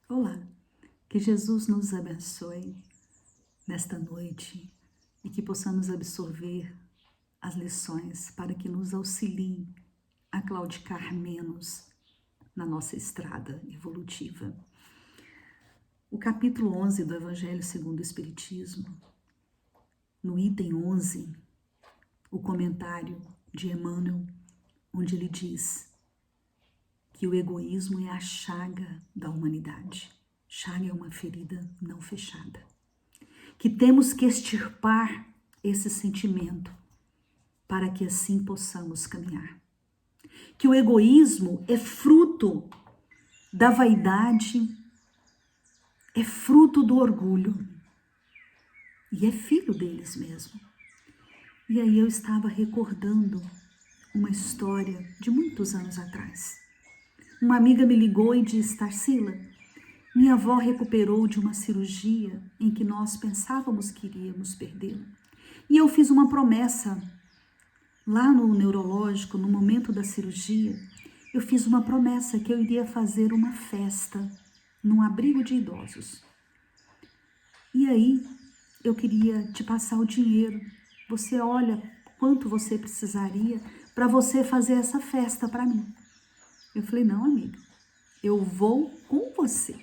Olá, que Jesus nos abençoe nesta noite e que possamos absorver as lições para que nos auxiliem a claudicar menos na nossa estrada evolutiva. O capítulo 11 do Evangelho segundo o Espiritismo, no item 11, o comentário de Emmanuel, onde ele diz que o egoísmo é a chaga da humanidade. Chaga é uma ferida não fechada. Que temos que extirpar esse sentimento para que assim possamos caminhar. Que o egoísmo é fruto da vaidade, é fruto do orgulho e é filho deles mesmo. E aí eu estava recordando uma história de muitos anos atrás. Uma amiga me ligou e disse: Tarsila, minha avó recuperou de uma cirurgia em que nós pensávamos que iríamos perdê-la. E eu fiz uma promessa lá no neurológico, no momento da cirurgia, eu fiz uma promessa que eu iria fazer uma festa num abrigo de idosos. E aí eu queria te passar o dinheiro. Você olha quanto você precisaria para você fazer essa festa para mim. Eu falei: não, amiga, eu vou com você.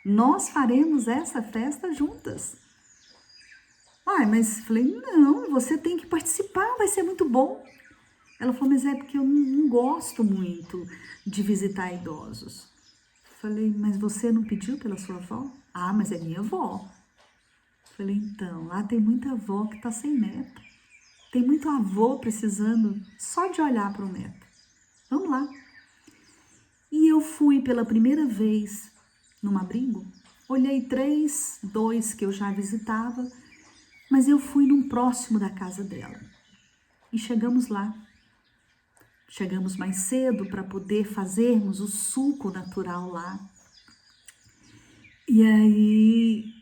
Nós faremos essa festa juntas. Mas falei: não, você tem que participar, vai ser muito bom. Ela falou: mas é porque eu não gosto muito de visitar idosos. Falei: mas você não pediu pela sua avó? Ah, mas é minha avó. Falei: então, lá tem muita avó que tá sem neto. Tem muito avô precisando só de olhar para o neto. Vamos lá. E eu fui pela primeira vez num abrigo. Olhei 3, 2 que eu já visitava, mas eu fui num próximo da casa dela. E chegamos lá. Chegamos mais cedo para poder fazermos o suco natural lá. E aí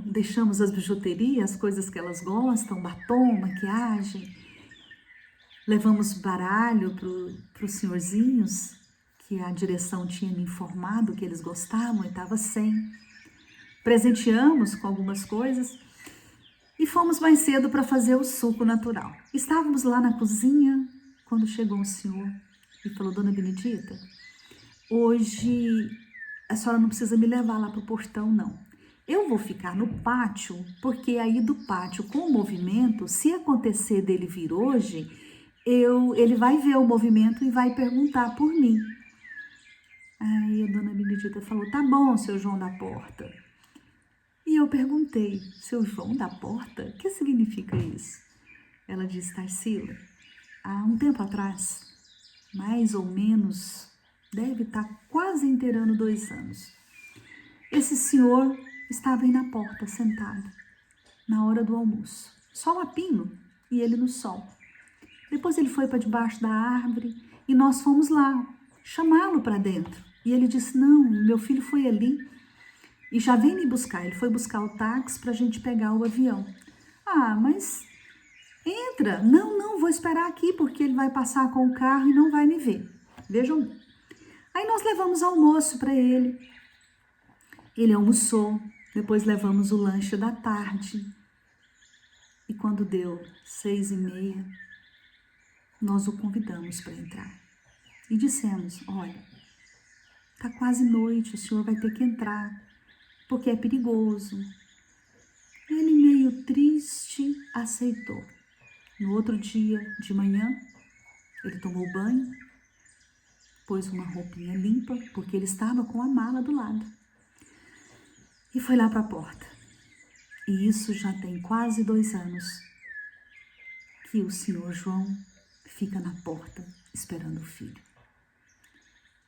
deixamos as bijuterias, as coisas que elas gostam, batom, maquiagem. Levamos baralho para os senhorzinhos, que a direção tinha me informado que eles gostavam e estava sem. Presenteamos com algumas coisas e fomos mais cedo para fazer o suco natural. Estávamos lá na cozinha quando chegou um senhor e falou: Dona Benedita, hoje a senhora não precisa me levar lá para o portão, não. Eu vou ficar no pátio, porque aí do pátio, com o movimento, se acontecer dele vir hoje, ele vai ver o movimento e vai perguntar por mim. Aí a Dona Benedita falou: tá bom, seu João da Porta. E eu perguntei: seu João da Porta? O que significa isso? Ela disse: Tarsila, há um tempo atrás, mais ou menos, deve estar quase inteirando 2 anos, esse senhor estava aí na porta, sentado, na hora do almoço. Sol a pino e ele no sol. Depois ele foi para debaixo da árvore e nós fomos lá chamá-lo para dentro. E ele disse: não, meu filho foi ali e já vem me buscar. Ele foi buscar o táxi para a gente pegar o avião. Ah, mas entra. Não, não, vou esperar aqui porque ele vai passar com o carro e não vai me ver. Vejam. Aí nós levamos almoço para ele. Ele almoçou. Depois levamos o lanche da tarde. E quando deu 6h30, nós o convidamos para entrar. E dissemos: olha, tá quase noite, o senhor vai ter que entrar, porque é perigoso. Ele, meio triste, aceitou. No outro dia de manhã, ele tomou banho, pôs uma roupinha limpa, porque ele estava com a mala do lado. E foi lá para a porta. E isso já tem quase 2 anos que o senhor João fica na porta esperando o filho.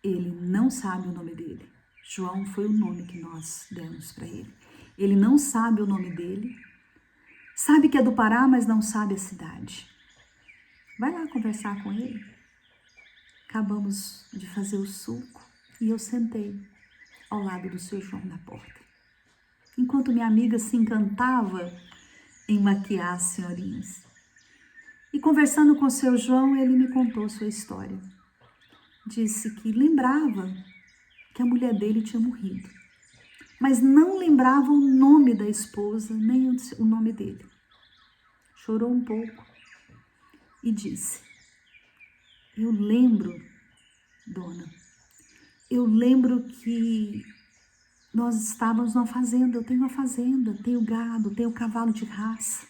Ele não sabe o nome dele. João foi o nome que nós demos para ele. Ele não sabe o nome dele. Sabe que é do Pará, mas não sabe a cidade. Vai lá conversar com ele. Acabamos de fazer o suco e eu sentei ao lado do seu João na porta. Enquanto minha amiga se encantava em maquiar as senhorinhas. E conversando com o seu João, ele me contou sua história. Disse que lembrava que a mulher dele tinha morrido. mas não lembrava o nome da esposa, nem o nome dele. Chorou um pouco e disse: eu lembro, dona, eu lembro que nós estávamos numa fazenda, eu tenho uma fazenda, tenho gado, tenho cavalo de raça.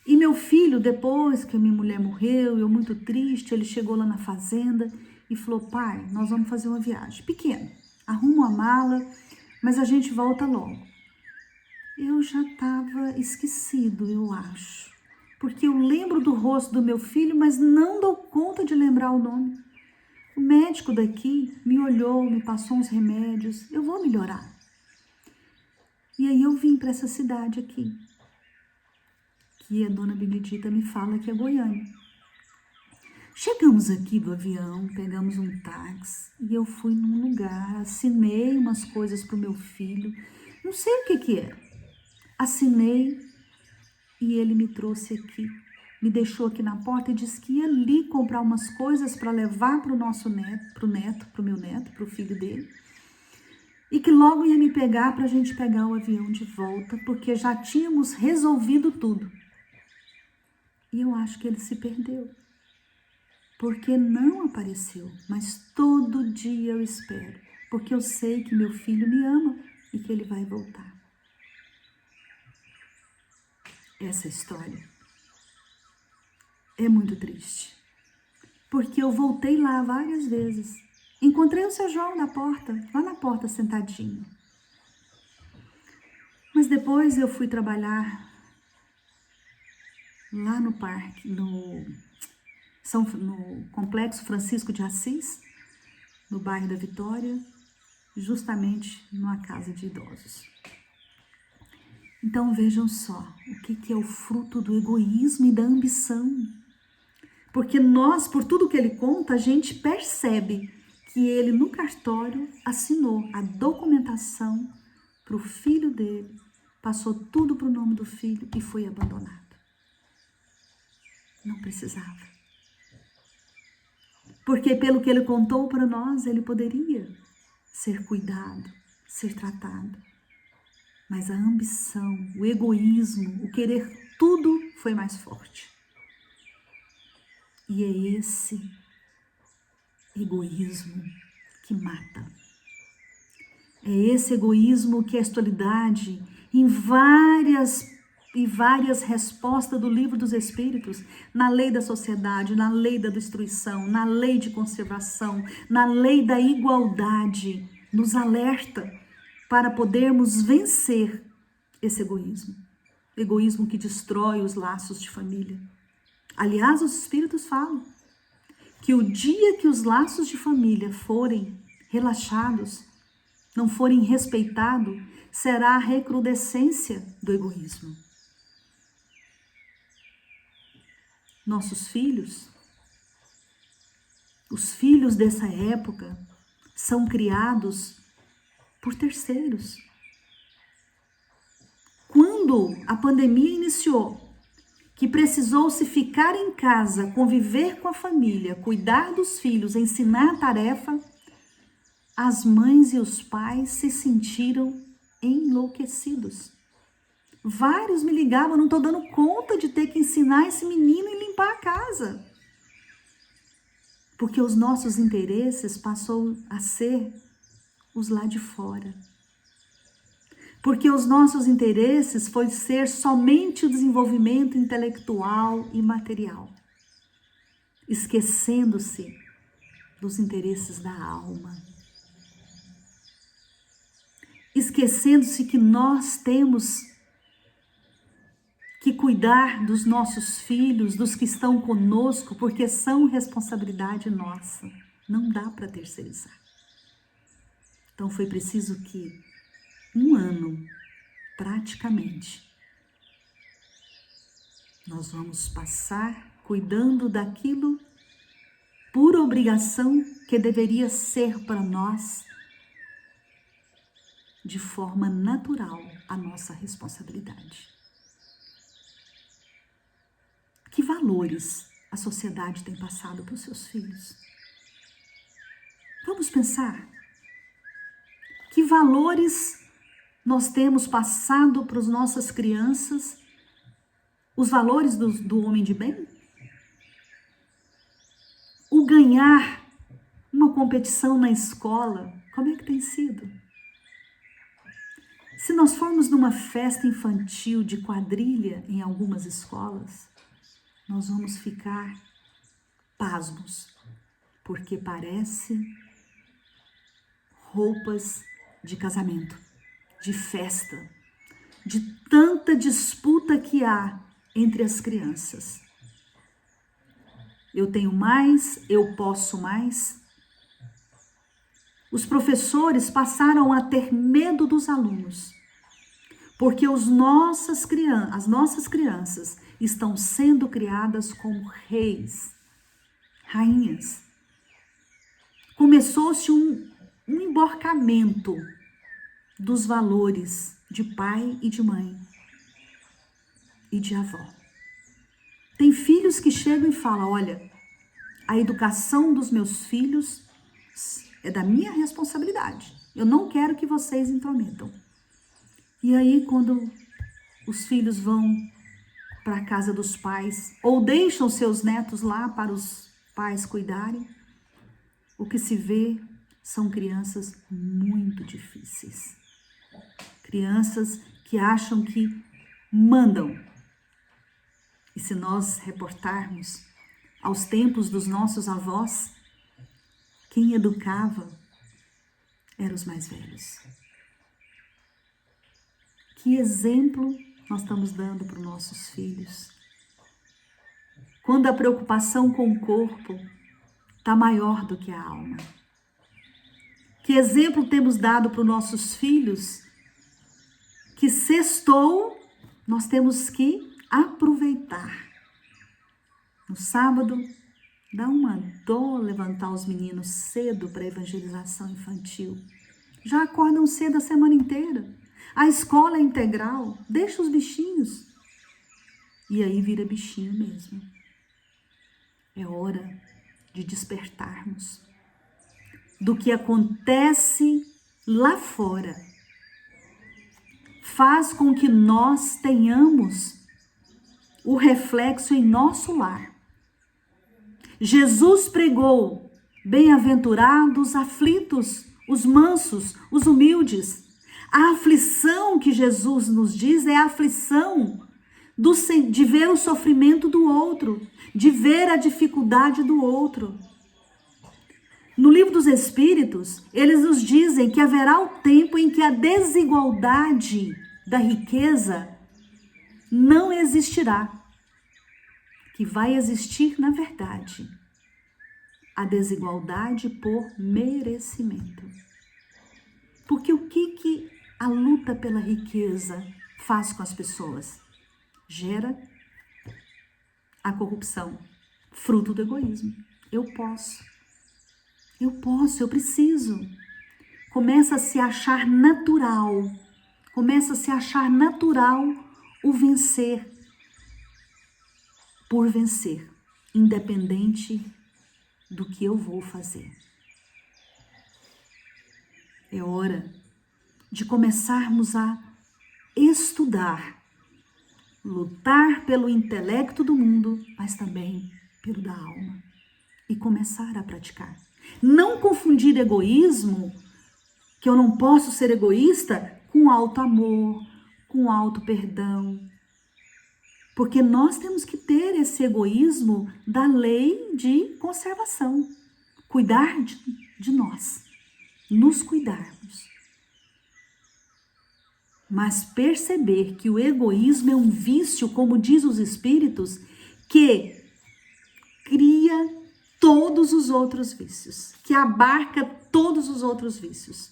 E meu filho, depois que a minha mulher morreu, eu muito triste, ele chegou lá na fazenda e falou: pai, nós vamos fazer uma viagem pequena, arruma uma mala, mas a gente volta logo. Eu já estava esquecido, eu acho, porque eu lembro do rosto do meu filho, mas não dou conta de lembrar o nome. O médico daqui me olhou, me passou uns remédios, eu vou melhorar. E aí eu vim para essa cidade aqui, que a dona Benedita me fala que é Goiânia. Chegamos aqui do avião, pegamos um táxi e eu fui num lugar, assinei umas coisas para o meu filho, não sei o que era. Assinei e ele me trouxe aqui, me deixou aqui na porta e disse que ia ali comprar umas coisas para levar para o nosso neto, para o meu neto, para o filho dele, e que logo ia me pegar para a gente pegar o avião de volta, porque já tínhamos resolvido tudo. E eu acho que ele se perdeu, porque não apareceu, mas todo dia eu espero, porque eu sei que meu filho me ama e que ele vai voltar. Essa história é muito triste, porque eu voltei lá várias vezes. Encontrei o seu João na porta, lá na porta sentadinho. Mas depois eu fui trabalhar lá no parque, no Complexo Francisco de Assis, no bairro da Vitória, justamente numa casa de idosos. Então vejam só, o que é o fruto do egoísmo e da ambição. Porque nós, por tudo que ele conta, a gente percebe que ele no cartório assinou a documentação para o filho dele, passou tudo para o nome do filho e foi abandonado. Não precisava. Porque pelo que ele contou para nós, ele poderia ser cuidado, ser tratado. Mas a ambição, o egoísmo, o querer tudo foi mais forte. E é esse egoísmo que mata. É esse egoísmo que a espiritualidade, em várias respostas do livro dos Espíritos, na lei da sociedade, na lei da destruição, na lei de conservação, na lei da igualdade, nos alerta para podermos vencer esse egoísmo. Egoísmo que destrói os laços de família. Aliás, os Espíritos falam que o dia que os laços de família forem relaxados, não forem respeitados, será a recrudescência do egoísmo. Nossos filhos, os filhos dessa época, são criados por terceiros. Quando a pandemia iniciou, que precisou-se ficar em casa, conviver com a família, cuidar dos filhos, ensinar a tarefa, as mães e os pais se sentiram enlouquecidos. Vários me ligavam, não estou dando conta de ter que ensinar esse menino e limpar a casa. Porque os nossos interesses passou a ser os lá de fora. Porque os nossos interesses foi ser somente o desenvolvimento intelectual e material, esquecendo-se dos interesses da alma. Esquecendo-se que nós temos que cuidar dos nossos filhos, dos que estão conosco, porque são responsabilidade nossa. Não dá para terceirizar. Então foi preciso que um ano, praticamente, nós vamos passar cuidando daquilo por obrigação que deveria ser para nós de forma natural a nossa responsabilidade. Que valores a sociedade tem passado para os seus filhos? Vamos pensar. Que valores nós temos passado para as nossas crianças os valores do homem de bem? O ganhar uma competição na escola, como é que tem sido? Se nós formos numa festa infantil de quadrilha em algumas escolas, nós vamos ficar pasmos, porque parece roupas de casamento, de festa, de tanta disputa que há entre as crianças. Eu tenho mais, eu posso mais. Os professores passaram a ter medo dos alunos, porque as nossas crianças estão sendo criadas como reis, rainhas. Começou-se um emborcamento dos valores de pai e de mãe e de avó. Tem filhos que chegam e falam, olha, a educação dos meus filhos é da minha responsabilidade. Eu não quero que vocês intrometam. E aí, quando os filhos vão para a casa dos pais ou deixam seus netos lá para os pais cuidarem, o que se vê são crianças muito difíceis. Crianças que acham que mandam. E se nós reportarmos aos tempos dos nossos avós, quem educava eram os mais velhos. Que exemplo nós estamos dando para os nossos filhos? Quando a preocupação com o corpo está maior do que a alma. Que exemplo temos dado para os nossos filhos? Que sextou, nós temos que aproveitar. No sábado, dá uma dor levantar os meninos cedo para a evangelização infantil. Já acordam cedo a semana inteira. A escola é integral, deixa os bichinhos. E aí vira bichinho mesmo. É hora de despertarmos do que acontece lá fora. Faz com que nós tenhamos o reflexo em nosso lar. Jesus pregou, bem-aventurados os aflitos, os mansos, os humildes. A aflição que Jesus nos diz é a aflição de ver o sofrimento do outro, de ver a dificuldade do outro. No livro dos Espíritos, eles nos dizem que haverá o tempo em que a desigualdade da riqueza não existirá. Que vai existir, na verdade, a desigualdade por merecimento. Porque o que a luta pela riqueza faz com as pessoas? Gera a corrupção, fruto do egoísmo. Eu posso, eu preciso. Começa a se achar natural, o vencer por vencer, independente do que eu vou fazer. É hora de começarmos a estudar, lutar pelo intelecto do mundo, mas também pelo da alma, e começar a praticar. Não confundir egoísmo, que eu não posso ser egoísta, com alto amor, com alto perdão. Porque nós temos que ter esse egoísmo da lei de conservação. Cuidar de nós, nos cuidarmos. Mas perceber que o egoísmo é um vício, como diz os Espíritos, que cria todos os outros vícios, que abarca todos os outros vícios.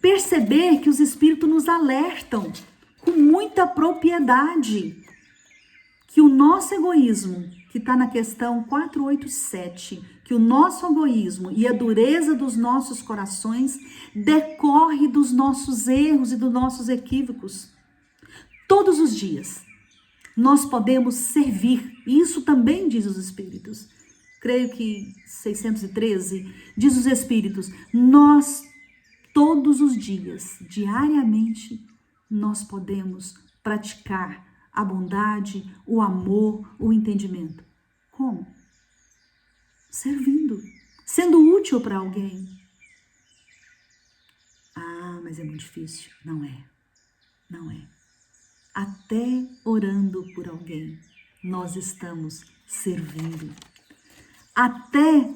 Perceber que os Espíritos nos alertam com muita propriedade que o nosso egoísmo, que está na questão 487, que o nosso egoísmo e a dureza dos nossos corações decorre dos nossos erros e dos nossos equívocos. Todos os dias nós podemos servir, isso também diz os Espíritos. Creio que 613 diz os Espíritos, nós todos os dias, diariamente, nós podemos praticar a bondade, o amor, o entendimento. Como? Servindo, sendo útil para alguém. Ah, mas é muito difícil. Não é. Não é. Até orando por alguém, nós estamos servindo. Até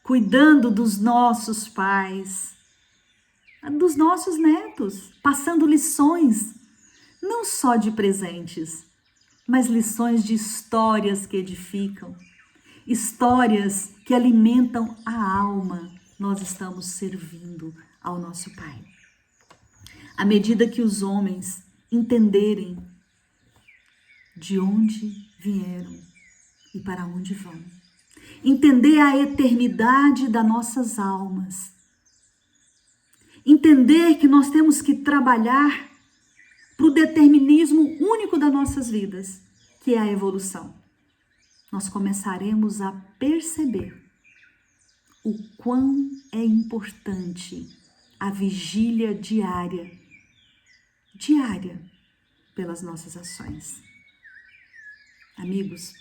cuidando dos nossos pais, dos nossos netos, passando lições, não só de presentes, mas lições de histórias que edificam, histórias que alimentam a alma. Nós estamos servindo ao nosso Pai. À medida que os homens entenderem de onde vieram e para onde vão, entender a eternidade das nossas almas, entender que nós temos que trabalhar para o determinismo único das nossas vidas, que é a evolução. Nós começaremos a perceber o quão é importante a vigília diária pelas nossas ações. Amigos,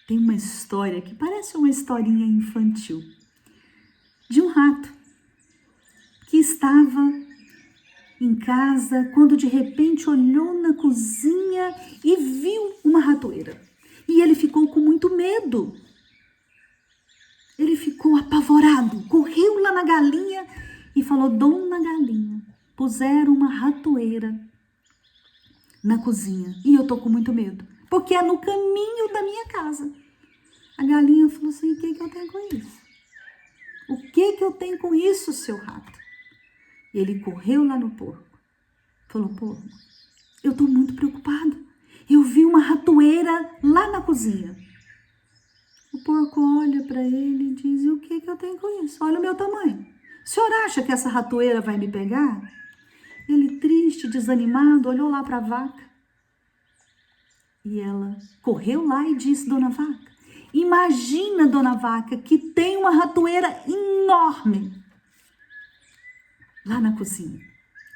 tem uma história que parece uma historinha infantil, de um rato que estava em casa quando de repente olhou na cozinha e viu uma ratoeira. E ele ficou com muito medo. Ele ficou apavorado, correu lá na galinha e falou: Dona Galinha, puseram uma ratoeira na cozinha e eu tô com muito medo, porque é no caminho da minha casa. A galinha falou assim: o que eu tenho com isso? O que eu tenho com isso, seu rato? Ele correu lá no porco, falou: porco, eu tô muito preocupado. Eu vi uma ratoeira lá na cozinha. O porco olha para ele e diz: e o que eu tenho com isso? Olha o meu tamanho. O senhor acha que essa ratoeira vai me pegar? Ele, triste, desanimado, olhou lá para a vaca. E ela correu lá e disse: Dona Vaca, imagina, Dona Vaca, que tem uma ratoeira enorme lá na cozinha.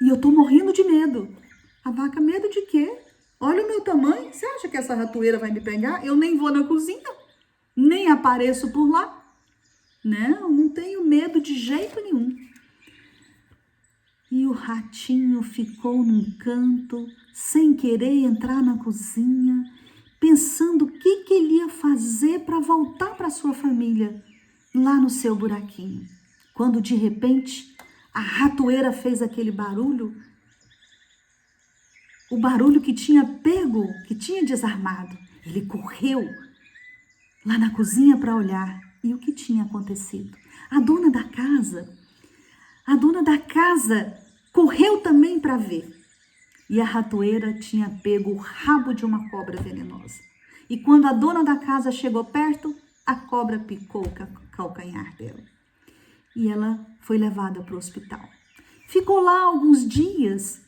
E eu tô morrendo de medo. A vaca: medo de quê? Olha o meu tamanho. Você acha que essa ratoeira vai me pegar? Eu nem vou na cozinha, nem apareço por lá. Não tenho medo de jeito nenhum. E o ratinho ficou num canto, sem querer entrar na cozinha, pensando o que ele ia fazer para voltar para sua família, lá no seu buraquinho. Quando de repente a ratoeira fez aquele barulho, o barulho que tinha pego, que tinha desarmado. Ele correu lá na cozinha para olhar. E o que tinha acontecido? A dona da casa correu também para ver. E a ratoeira tinha pego o rabo de uma cobra venenosa. E quando a dona da casa chegou perto, a cobra picou o calcanhar dela. E ela foi levada para o hospital. Ficou lá alguns dias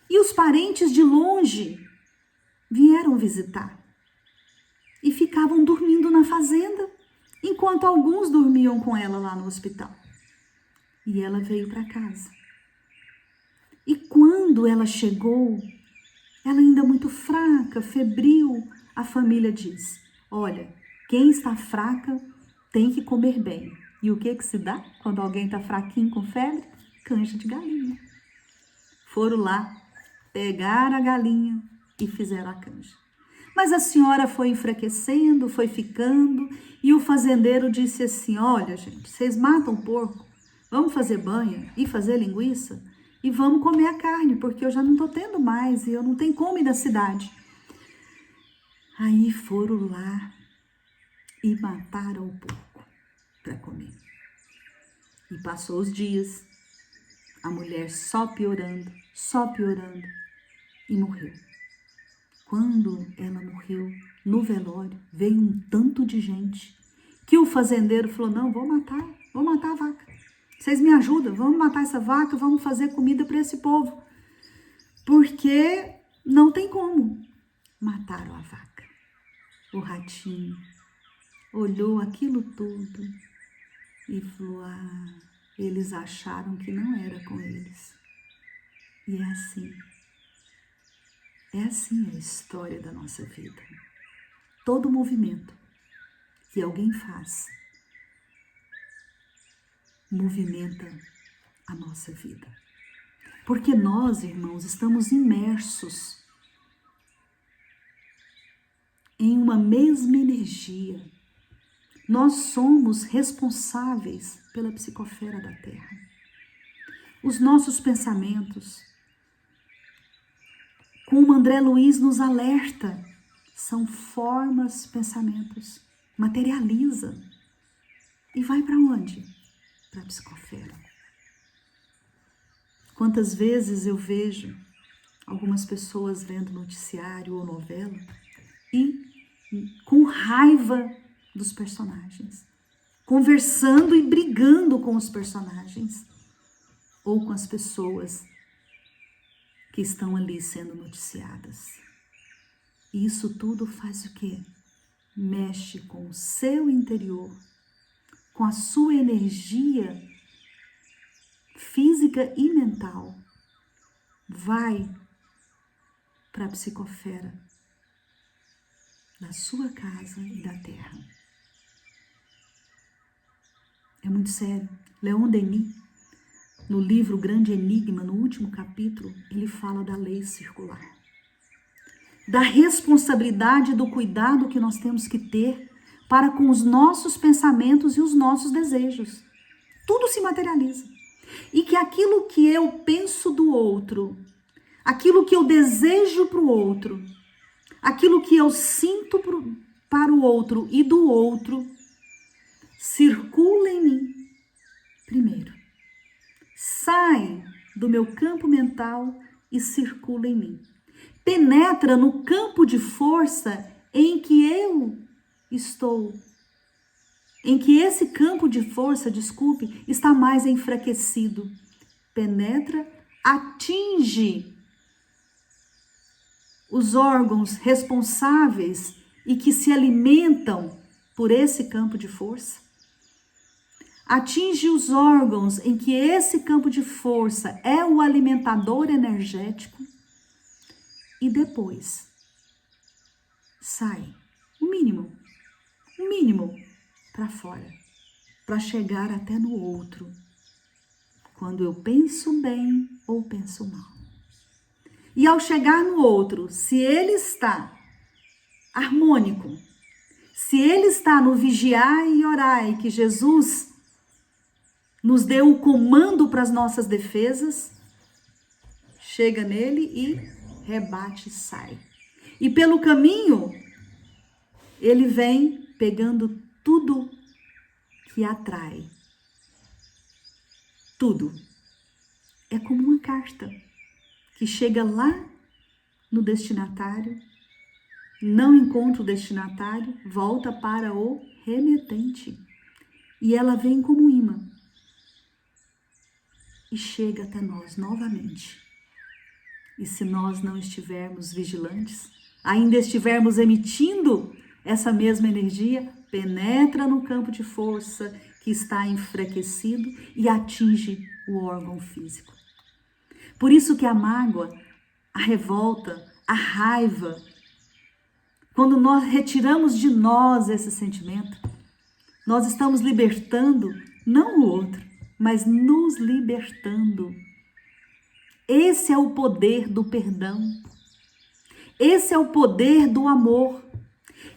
e os parentes de longe vieram visitar. E ficavam dormindo na fazenda, enquanto alguns dormiam com ela lá no hospital. E ela veio para casa. E quando ela chegou, ela ainda muito fraca, febril, a família diz: olha, quem está fraca tem que comer bem. E o que se dá quando alguém está fraquinho com febre? Canja de galinha. Foram lá, pegaram a galinha e fizeram a canja. Mas a senhora foi enfraquecendo, foi ficando, e o fazendeiro disse assim: olha, gente, vocês matam porco, vamos fazer banha e fazer linguiça e vamos comer a carne, porque eu já não estou tendo mais e eu não tenho como ir na cidade. Aí foram lá e mataram o porco para comer. E passou os dias, a mulher só piorando e morreu. Quando ela morreu, no velório, veio um tanto de gente que o fazendeiro falou: não, vou matar a vaca. Vocês me ajudam, vamos matar essa vaca, vamos fazer comida para esse povo. Porque não tem como. Mataram a vaca. O ratinho olhou aquilo tudo e falou: eles acharam que não era com eles. E é assim. É assim a história da nossa vida. Todo movimento que alguém faz movimenta a nossa vida. Porque nós, irmãos, estamos imersos em uma mesma energia. Nós somos responsáveis pela psicosfera da Terra. Os nossos pensamentos, como André Luiz nos alerta, são formas, pensamentos. Materializa. E vai para onde? Para a psicosfera. Quantas vezes eu vejo algumas pessoas vendo noticiário ou novela e com raiva dos personagens, conversando e brigando com os personagens ou com as pessoas que estão ali sendo noticiadas. E isso tudo faz o quê? Mexe com o seu interior, com a sua energia física e mental. Vai para a psicosfera da sua casa e da terra. É muito sério. Leon Denis, no livro Grande Enigma, no último capítulo, ele fala da lei circular. Da responsabilidade do cuidado que nós temos que ter para com os nossos pensamentos e os nossos desejos. Tudo se materializa. E que aquilo que eu penso do outro, aquilo que eu desejo para o outro, aquilo que eu sinto para o outro e do outro, circula em mim primeiro. Sai do meu campo mental e circula em mim. Penetra no campo de força em que eu estou. Em que esse campo de força, está mais enfraquecido. Penetra, atinge os órgãos responsáveis e que se alimentam por esse campo de força. Atinge os órgãos em que esse campo de força é o alimentador energético e depois sai o mínimo para fora, para chegar até no outro, quando eu penso bem ou penso mal. E ao chegar no outro, se ele está harmônico, se ele está no vigiar e orar, que Jesus nos deu o comando para as nossas defesas, chega nele e rebate e sai. E pelo caminho, ele vem pegando tudo que atrai. Tudo. É como uma carta que chega lá no destinatário, não encontra o destinatário, volta para o remetente. E ela vem como imã. E chega até nós novamente. E se nós não estivermos vigilantes, ainda estivermos emitindo essa mesma energia, penetra no campo de força que está enfraquecido e atinge o órgão físico. Por isso que a mágoa, a revolta, a raiva, quando nós retiramos de nós esse sentimento, nós estamos libertando não o outro, mas nos libertando. Esse é o poder do perdão. Esse é o poder do amor.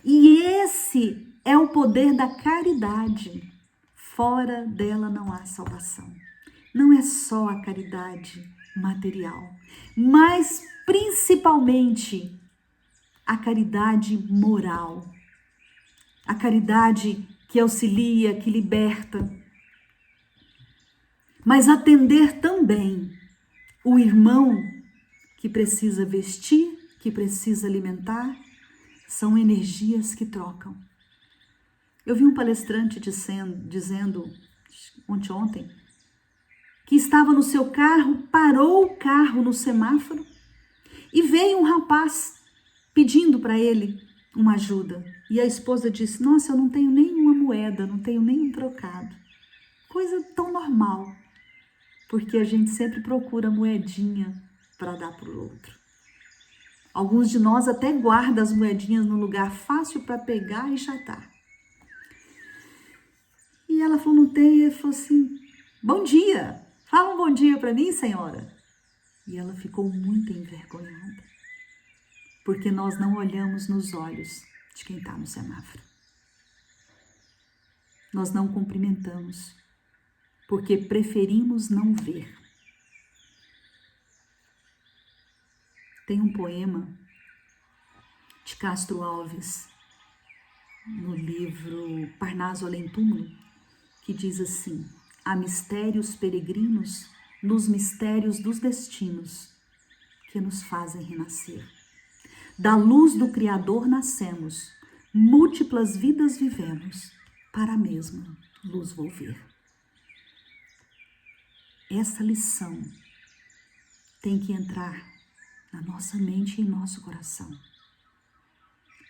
E esse é o poder da caridade. Fora dela não há salvação. Não é só a caridade material, mas principalmente a caridade moral. A caridade que auxilia, que liberta. Mas atender também o irmão que precisa vestir, que precisa alimentar, são energias que trocam. Eu vi um palestrante dizendo ontem, que estava no seu carro, parou o carro no semáforo e veio um rapaz pedindo para ele uma ajuda. E a esposa disse, nossa, eu não tenho nenhuma moeda, não tenho nenhum trocado. Coisa tão normal, porque a gente sempre procura moedinha para dar para o outro. Alguns de nós até guardam as moedinhas num lugar fácil para pegar e já tá. E ela falou, não tem, ele falou assim, bom dia, fala um bom dia para mim, senhora. E ela ficou muito envergonhada, porque nós não olhamos nos olhos de quem está no semáforo. Nós não cumprimentamos, porque preferimos não ver. Tem um poema de Castro Alves, no livro Parnaso Além Túmulo, que diz assim, há mistérios peregrinos nos mistérios dos destinos que nos fazem renascer. Da luz do Criador nascemos, múltiplas vidas vivemos, para a mesma luz volver. Essa lição tem que entrar na nossa mente e em nosso coração.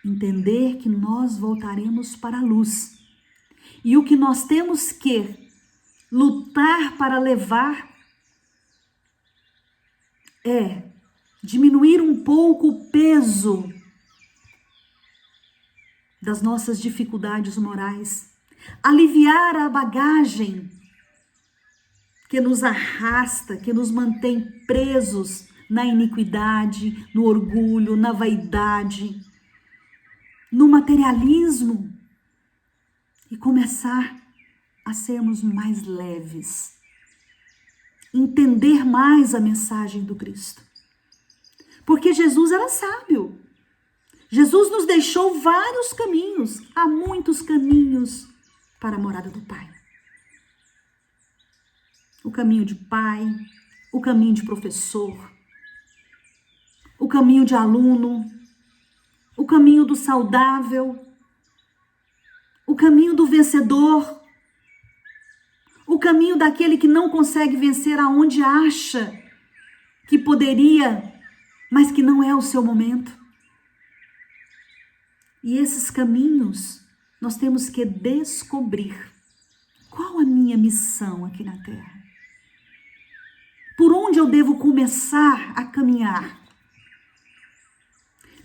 Entender que nós voltaremos para a luz. E o que nós temos que lutar para levar é diminuir um pouco o peso das nossas dificuldades morais, aliviar a bagagem que nos arrasta, que nos mantém presos na iniquidade, no orgulho, na vaidade, no materialismo, e começar a sermos mais leves, entender mais a mensagem do Cristo. Porque Jesus era sábio. Jesus nos deixou vários caminhos, há muitos caminhos para a morada do Pai. O caminho de pai, o caminho de professor, o caminho de aluno, o caminho do saudável, o caminho do vencedor, o caminho daquele que não consegue vencer aonde acha que poderia, mas que não é o seu momento. E esses caminhos nós temos que descobrir. Qual a minha missão aqui na Terra? Por onde eu devo começar a caminhar?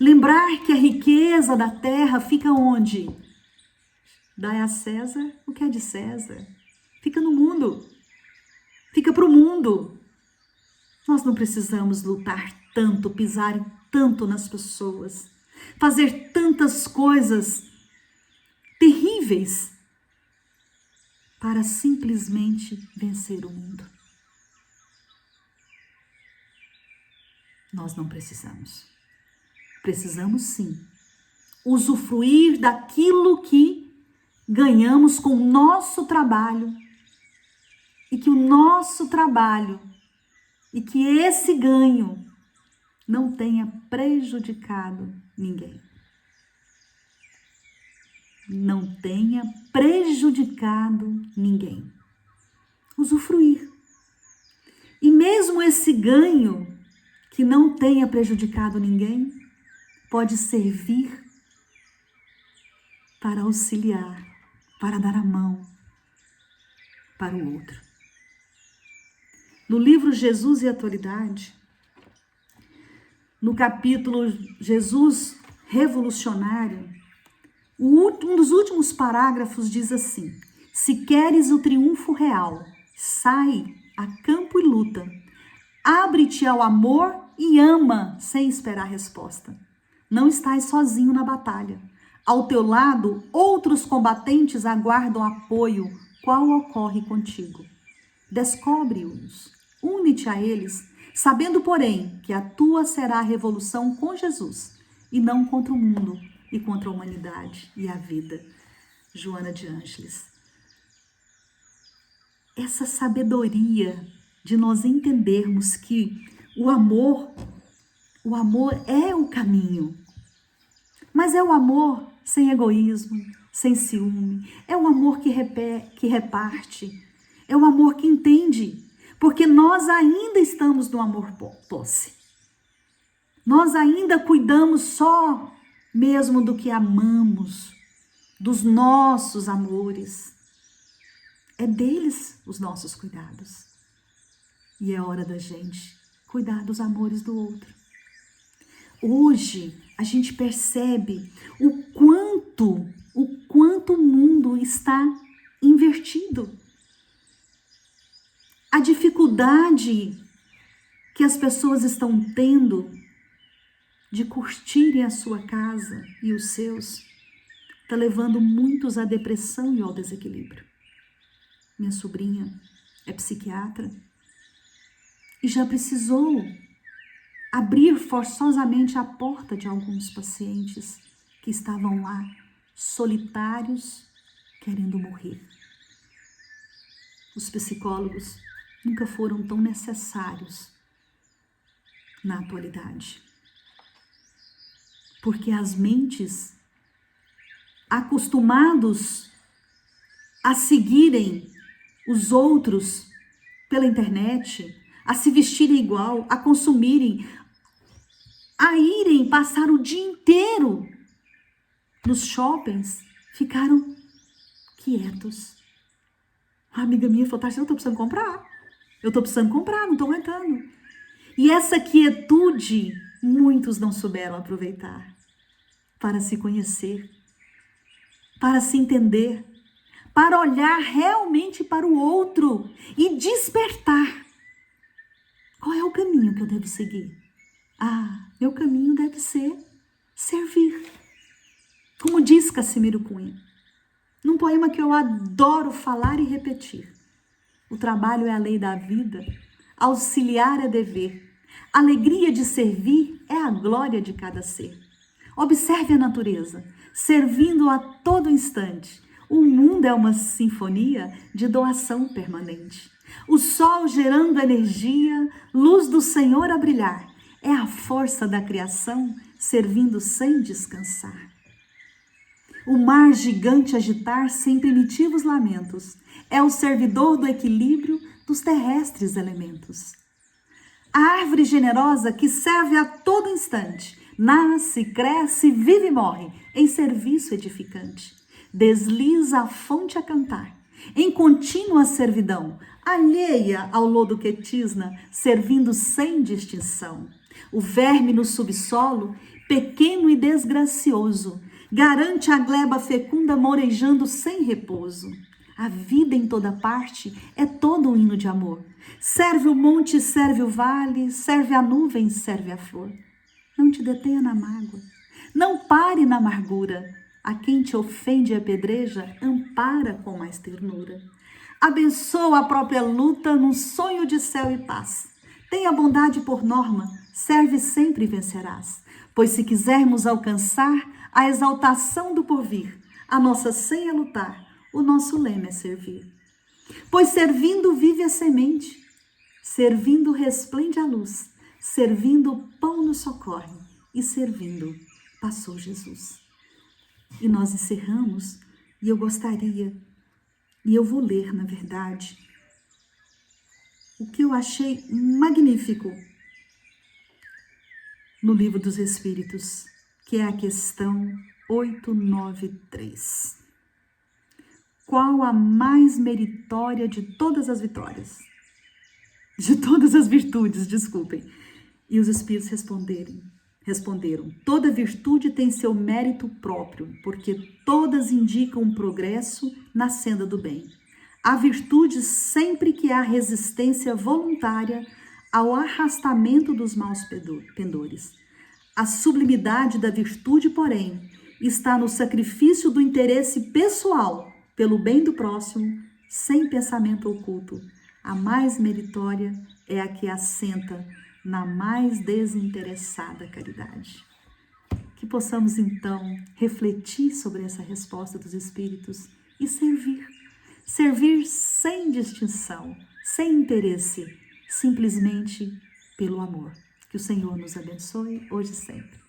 Lembrar que a riqueza da terra fica onde? Dai a César o que é de César. Fica no mundo. Fica para o mundo. Nós não precisamos lutar tanto, pisar tanto nas pessoas, fazer tantas coisas terríveis para simplesmente vencer o mundo. Nós não precisamos. Precisamos sim usufruir daquilo que ganhamos com o nosso trabalho e que o nosso trabalho e que esse ganho não tenha prejudicado ninguém. Não tenha prejudicado ninguém. Usufruir. E mesmo esse ganho que não tenha prejudicado ninguém, pode servir para auxiliar, para dar a mão para o outro. No livro Jesus e Atualidade, no capítulo Jesus Revolucionário, um dos últimos parágrafos diz assim: se queres o triunfo real, sai a campo e luta. Abre-te ao amor e ama sem esperar resposta. Não estás sozinho na batalha. Ao teu lado, outros combatentes aguardam apoio, qual ocorre contigo. Descobre-os, une-te a eles, sabendo, porém, que a tua será a revolução com Jesus, e não contra o mundo, e contra a humanidade e a vida. Joana de Ângeles. Essa sabedoria de nós entendermos que o amor é o caminho, mas é o amor sem egoísmo, sem ciúme, é o amor que reparte, é o amor que entende, porque nós ainda estamos no amor posse. Nós ainda cuidamos só mesmo do que amamos, dos nossos amores. É deles os nossos cuidados. E é hora da gente cuidar dos amores do outro. Hoje a gente percebe o quanto o mundo está invertido. A dificuldade que as pessoas estão tendo de curtirem a sua casa e os seus está levando muitos à depressão e ao desequilíbrio. Minha sobrinha é psiquiatra e já precisou abrir forçosamente a porta de alguns pacientes que estavam lá, solitários, querendo morrer. Os psicólogos nunca foram tão necessários na atualidade. Porque as mentes, acostumados a seguirem os outros pela internet, a se vestirem igual, a consumirem, a irem passar o dia inteiro nos shoppings, ficaram quietos. A amiga minha falou, Tati, eu tô precisando comprar. Não tô aguentando. E essa quietude, muitos não souberam aproveitar para se conhecer, para se entender, para olhar realmente para o outro e despertar. Qual é o caminho que eu devo seguir? Meu caminho deve ser servir. Como diz Cassimiro Cunha, num poema que eu adoro falar e repetir. O trabalho é a lei da vida, auxiliar é dever. Alegria de servir é a glória de cada ser. Observe a natureza, servindo a todo instante. O mundo é uma sinfonia de doação permanente. O sol gerando energia, luz do Senhor a brilhar. É a força da criação servindo sem descansar. O mar gigante agitar sem primitivos lamentos. É o servidor do equilíbrio dos terrestres elementos. A árvore generosa que serve a todo instante, nasce, cresce, vive e morre em serviço edificante. Desliza a fonte a cantar, em contínua servidão, alheia ao lodo que tisna, servindo sem distinção. O verme no subsolo, pequeno e desgracioso, garante a gleba fecunda morejando sem repouso. A vida em toda parte é todo um hino de amor. Serve o monte, serve o vale, serve a nuvem, serve a flor. Não te detenha na mágoa, não pare na amargura. A quem te ofende e apedreja, ampara com mais ternura. Abençoa a própria luta num sonho de céu e paz. Tenha bondade por norma, serve sempre e vencerás. Pois se quisermos alcançar a exaltação do porvir, a nossa senha é lutar, o nosso lema é servir. Pois servindo vive a semente, servindo resplende a luz, servindo o pão nos socorre e servindo passou Jesus. E nós encerramos, e eu gostaria, e eu vou ler, na verdade, o que eu achei magnífico no Livro dos Espíritos, que é a questão 893. Qual a mais meritória de todas as vitórias? De todas as virtudes, desculpem. E os Espíritos responderam, toda virtude tem seu mérito próprio, porque todas indicam um progresso na senda do bem. Há virtude sempre que há resistência voluntária ao arrastamento dos maus pendores. A sublimidade da virtude, porém, está no sacrifício do interesse pessoal pelo bem do próximo, sem pensamento oculto. A mais meritória é a que assenta na mais desinteressada caridade. Que possamos, então, refletir sobre essa resposta dos Espíritos e servir. Servir sem distinção, sem interesse, simplesmente pelo amor. Que o Senhor nos abençoe hoje e sempre.